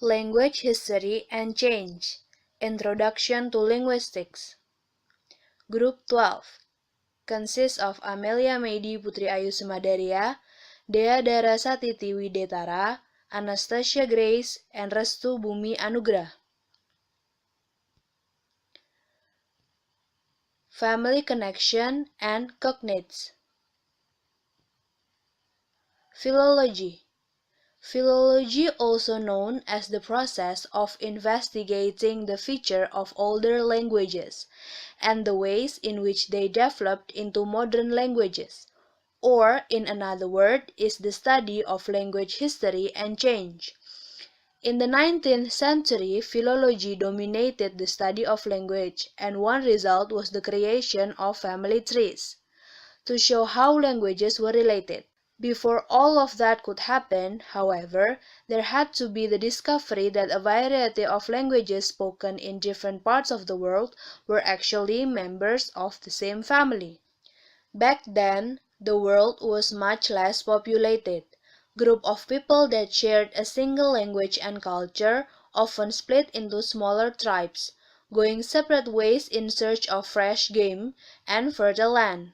Language History and Change. Introduction to Linguistics. Group 12 consists of Amelia Meidi Putri Ayu Sumadaria, Dea Darasati Widetara, Anastasia Grace, and Restu Bumi Anugrah. Family Connection and Cognates. Philology. Philology, also known as the process of investigating the feature of older languages and the ways in which they developed into modern languages, or in another word, is the study of language history and change. In the 19th century, philology dominated the study of language, and one result was the creation of family trees, to show how languages were related. Before all of that could happen, however, there had to be the discovery that a variety of languages spoken in different parts of the world were actually members of the same family. Back then, the world was much less populated. Groups of people that shared a single language and culture often split into smaller tribes, going separate ways in search of fresh game and fertile land.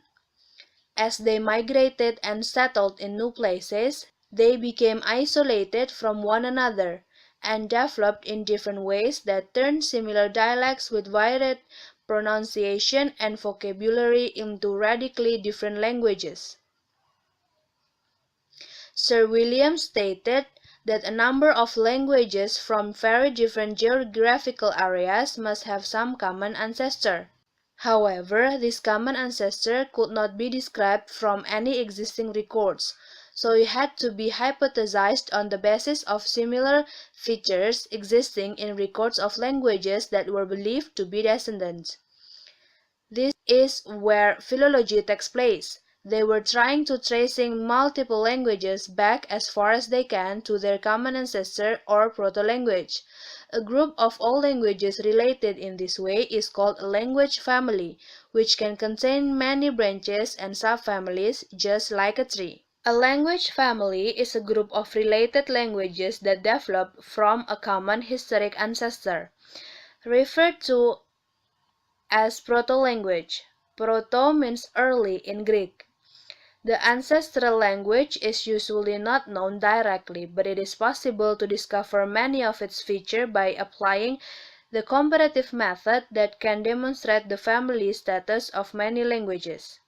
As they migrated and settled in new places, they became isolated from one another and developed in different ways that turned similar dialects with varied pronunciation and vocabulary into radically different languages. Sir William stated that a number of languages from very different geographical areas must have some common ancestor. However, this common ancestor could not be described from any existing records, so it had to be hypothesized on the basis of similar features existing in records of languages that were believed to be descendants. This is where philology takes place. They were trying to tracing multiple languages back as far as they can to their common ancestor or proto-language. A group of all languages related in this way is called a language family, which can contain many branches and subfamilies just like a tree. A language family is a group of related languages that develop from a common historic ancestor, referred to as proto-language. Proto means early in Greek. The ancestral language is usually not known directly, but it is possible to discover many of its features by applying the comparative method that can demonstrate the family status of many languages.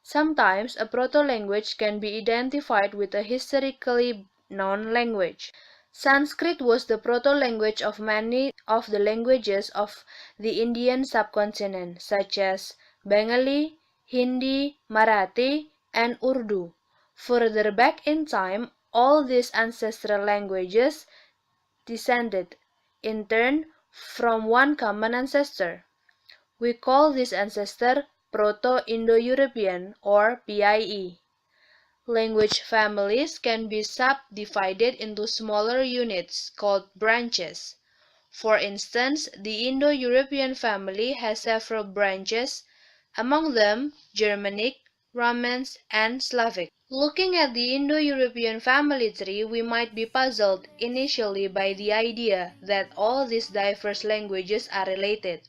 Sometimes a proto-language can be identified with a historically known language. Sanskrit was the proto-language of many of the languages of the Indian subcontinent, such as Bengali, Hindi, Marathi, and Urdu. Further back in time, all these ancestral languages descended, in turn, from one common ancestor. We call this ancestor Proto-Indo-European or PIE. Language families can be subdivided into smaller units called branches. For instance, the Indo-European family has several branches, among them Germanic, Romance, and Slavic. Looking at the Indo-European family tree, we might be puzzled initially by the idea that all these diverse languages are related.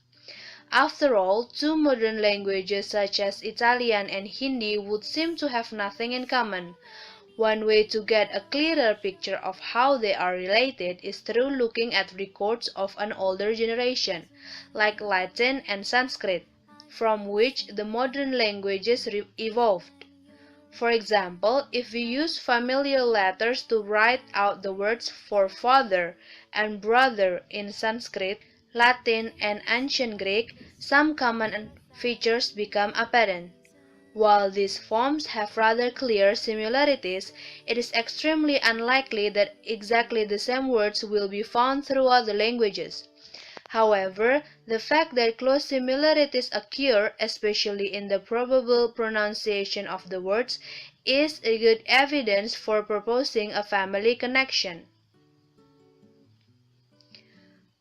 After all, two modern languages such as Italian and Hindi would seem to have nothing in common. One way to get a clearer picture of how they are related is through looking at records of an older generation, like Latin and Sanskrit, from which the modern languages evolved. For example, if we use familiar letters to write out the words for father and brother in Sanskrit, Latin, and Ancient Greek, some common features become apparent. While these forms have rather clear similarities, it is extremely unlikely that exactly the same words will be found throughout the languages. However, the fact that close similarities occur, especially in the probable pronunciation of the words, is a good evidence for proposing a family connection.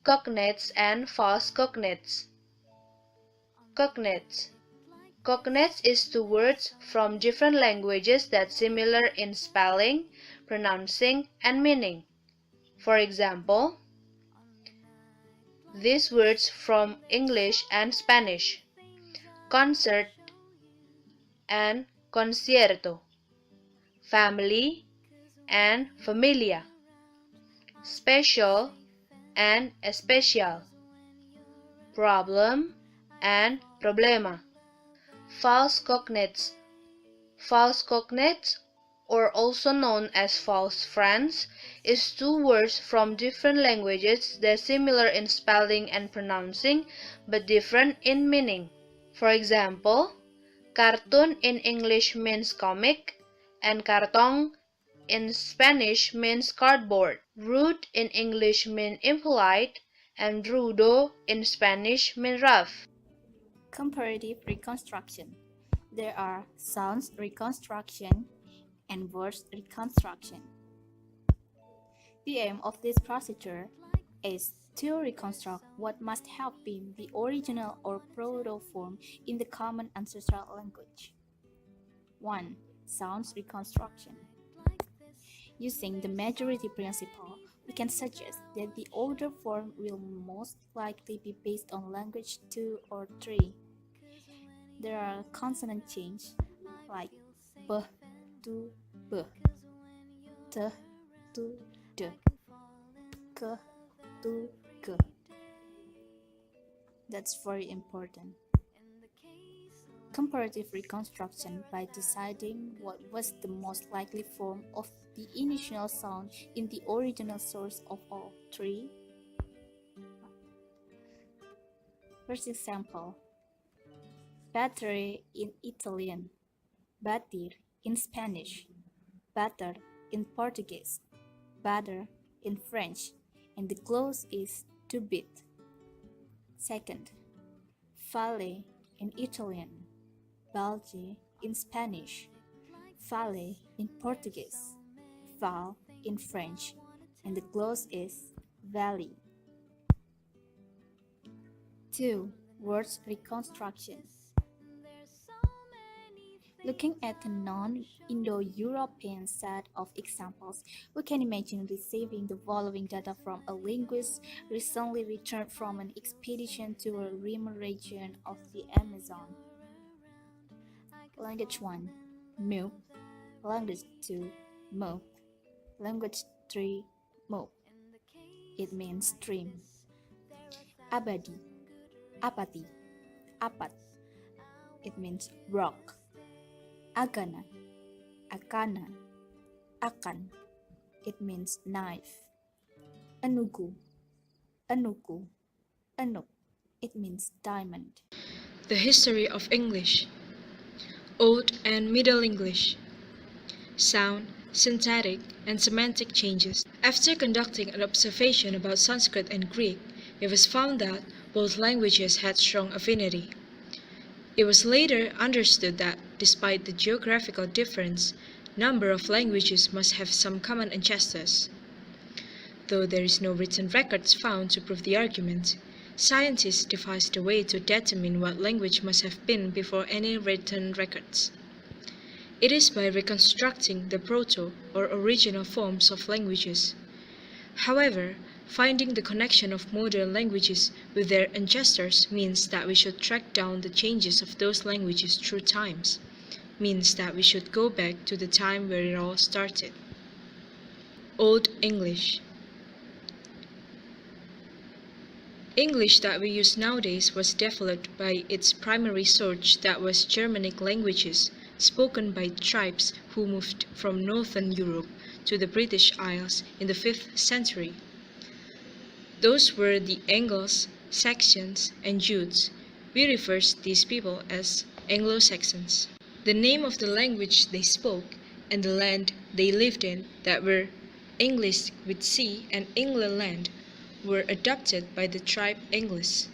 Cognates and false cognates. Cognates. Cognates is two words from different languages that similar in spelling, pronouncing, and meaning. For example, these words from English and Spanish: concert and concierto, family and familia, special and especial, problem and problema. False cognates. False cognates, or also known as false friends, is two words from different languages that are similar in spelling and pronouncing, but different in meaning. For example, cartoon in English means comic, and cartón in Spanish means cardboard. Rude in English means impolite, and rudo in Spanish means rough. Comparative reconstruction. There are sounds reconstruction and words reconstruction. The aim of this procedure is to reconstruct what must have been the original or proto-form in the common ancestral language. 1. Sounds reconstruction. Using the majority principle, we can suggest that the older form will most likely be based on language 2 or 3. There are consonant changes like b to b, t to d, k to k. That's very important. Comparative reconstruction by deciding what was the most likely form of the initial sound in the original source of all three. First example, battery in Italian, batir in Spanish, batter in Portuguese, batter in French, and the close is to beat. Second, fale in Italian, balde in Spanish, fale in Portuguese, val in French, and the close is valley. 2. Words reconstruction. Looking at the non-Indo-European set of examples, we can imagine receiving the following data from a linguist recently returned from an expedition to a remote region of the Amazon. Language 1, milk. Language 2, milk. Language 3, milk. It means stream. Abadi, apathy, apat. It means rock. Agana, akana, akan. It means knife. Anuku, anuku, anuk. It means diamond. The history of English. Old and Middle English. Sound, syntactic, and semantic changes. After conducting an observation about Sanskrit and Greek, it was found that both languages had strong affinity. It was later understood that, despite the geographical difference, number of languages must have some common ancestors. Though there is no written records found to prove the argument, scientists devised a way to determine what language must have been before any written records. It is by reconstructing the proto or original forms of languages. However, finding the connection of modern languages with their ancestors means that we should track down the changes of those languages through times, means that we should go back to the time where it all started. Old English. English that we use nowadays was developed by its primary source, that was Germanic languages, spoken by tribes who moved from northern Europe to the British Isles in the 5th century. Those were the Angles, Saxons, and Jutes. We refer to these people as Anglo-Saxons. The name of the language they spoke and the land they lived in, that were English with C and England, were adopted by the tribe English.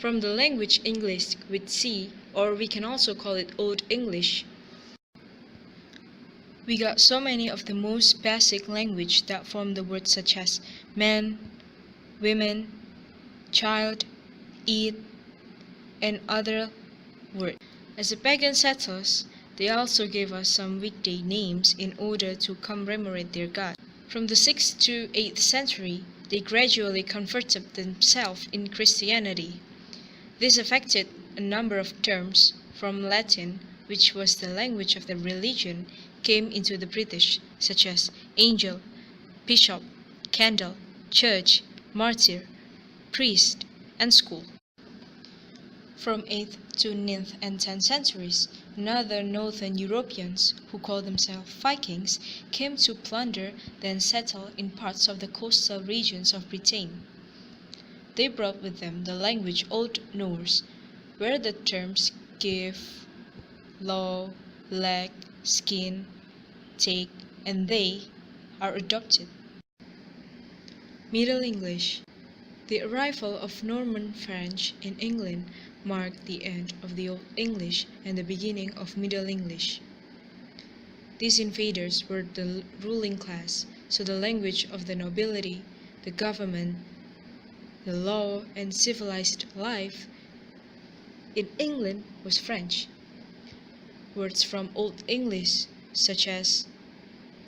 From the language English with C, or we can also call it Old English, we got so many of the most basic language that form the words such as man, women, child, eat, and other words. As the pagan settlers, they also gave us some weekday names in order to commemorate their god. From the 6th to 8th century, they gradually converted themselves in Christianity. This affected a number of terms from Latin, which was the language of the religion, came into the British, such as angel, bishop, candle, church, martyr, priest, and school. From 8th to 9th and 10th centuries, another northern Europeans, who called themselves Vikings, came to plunder then settle in parts of the coastal regions of Britain. They brought with them the language Old Norse, where the terms give, law, leg, skin, take, and they are adopted. Middle English. The arrival of Norman French in England marked the end of the Old English and the beginning of Middle English. These invaders were the ruling class, so the language of the nobility, the government, the law, and civilized life in England was French. Words from Old English, such as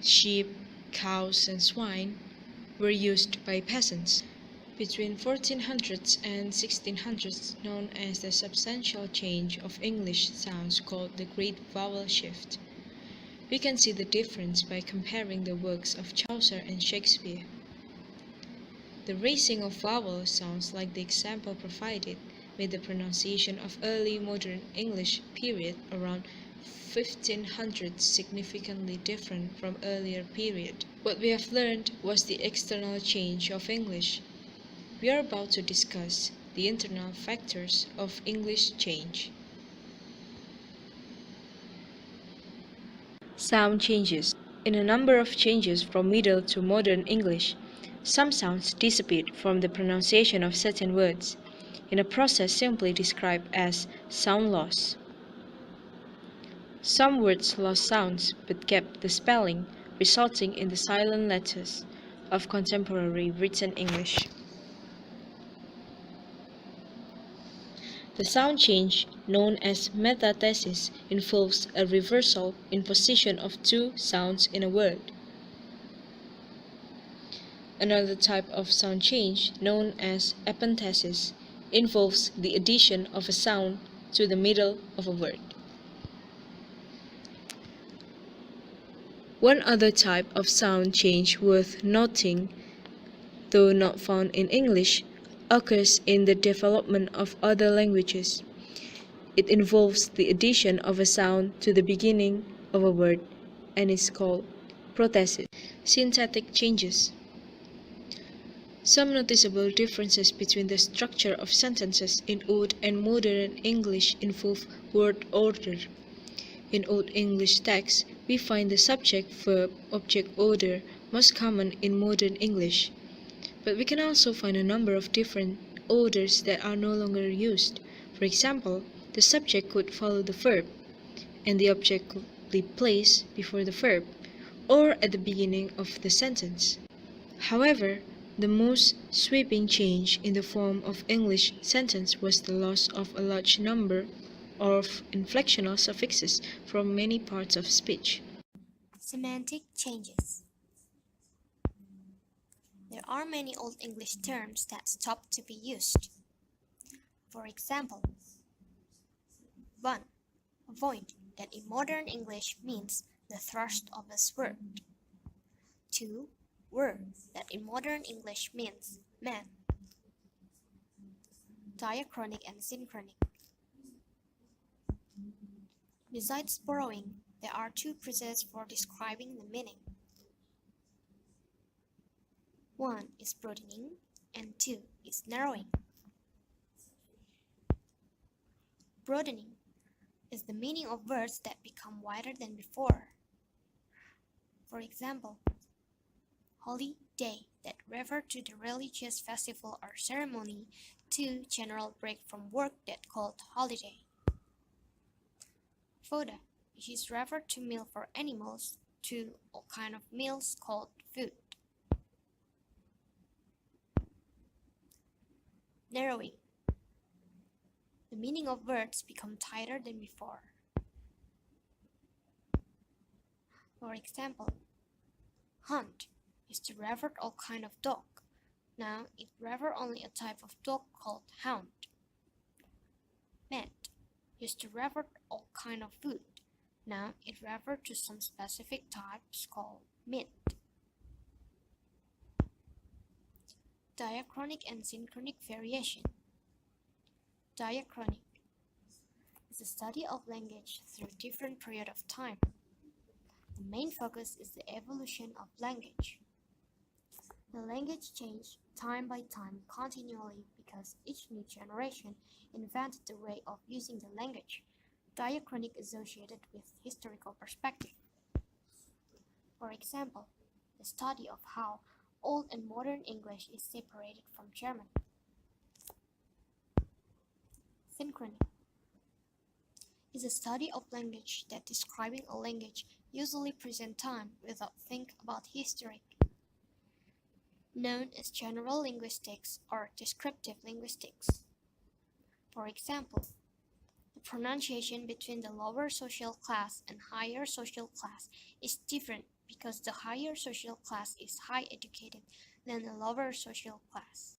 sheep, cows, and swine, were used by peasants. Between 1400s and 1600s, known as the substantial change of English sounds called the Great Vowel Shift. We can see the difference by comparing the works of Chaucer and Shakespeare. The raising of vowel sounds, like the example provided, made the pronunciation of early modern English period around 1500 significantly different from earlier period. What we have learned was the external change of English. We are about to discuss the internal factors of English change. Sound changes. In a number of changes from Middle to Modern English, some sounds disappeared from the pronunciation of certain words, in a process simply described as sound loss. Some words lost sounds but kept the spelling, resulting in the silent letters of contemporary written English. The sound change, known as metathesis, involves a reversal in position of two sounds in a word. Another type of sound change, known as epenthesis, involves the addition of a sound to the middle of a word. One other type of sound change worth noting, though not found in English, occurs in the development of other languages. It involves the addition of a sound to the beginning of a word and is called prothesis. Syntactic changes. Some noticeable differences between the structure of sentences in Old and Modern English involve word order. In Old English texts, we find the subject-verb-object order most common in Modern English. But we can also find a number of different orders that are no longer used. For example, the subject could follow the verb, and the object could be placed before the verb, or at the beginning of the sentence. However, the most sweeping change in the form of English sentence was the loss of a large number of inflectional suffixes from many parts of speech. Semantic changes. There are many Old English terms that stopped to be used. For example, 1. Avoid, that in modern English means the thrust of a sword. 2. Were, that in modern English means man. Diachronic and synchronic. Besides borrowing, there are two processes for describing the meaning. One is broadening and two is narrowing. Broadening is the meaning of words that become wider than before. For example, holy day, that refer to the religious festival or ceremony, to general break from work that called holiday. Foda, which is referred to meal for animals, to all kind of meals called food. Narrowing. The meaning of words become tighter than before. For example, hunt, used to refer all kind of dog. Now it refers only a type of dog called hound. Met used to refer all kind of food. Now it refers to some specific types called meat. Diachronic and synchronic variation. Diachronic is the study of language through different periods of time. The main focus is the evolution of language. The language changed time by time continually because each new generation invented the way of using the language. Diachronic associated with historical perspective. For example, the study of how Old and Modern English is separated from German. Synchronic is a study of language that describing a language usually present time without think about history. Known as general linguistics or descriptive linguistics. For example, the pronunciation between the lower social class and higher social class is different because the higher social class is high educated than the lower social class.